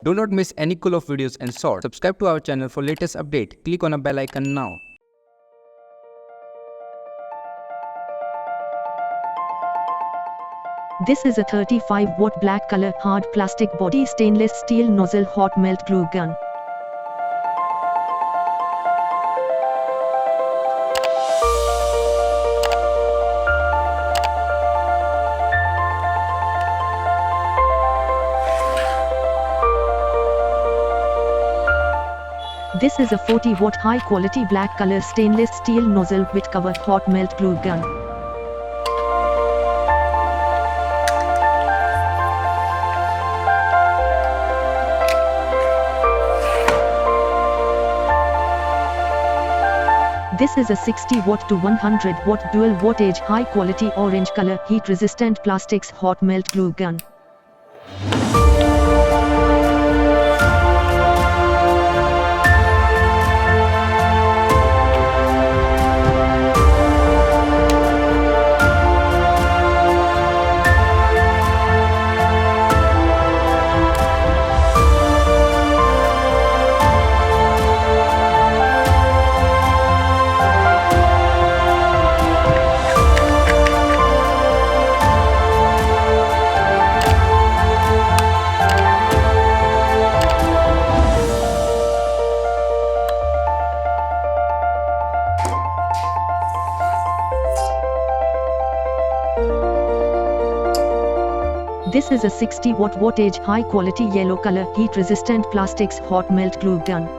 Do not miss any cool of videos and shorts. Subscribe to our channel for latest update. Click on a bell icon now. This is a 35-watt black color hard plastic body stainless steel nozzle hot melt glue gun. This is a 40-watt high-quality black color stainless steel nozzle with cover hot melt glue gun. This is a 60-watt to 100-watt dual wattage high-quality orange color heat-resistant plastics hot melt glue gun. This is a 60-watt wattage high-quality yellow color heat-resistant plastics hot melt glue gun.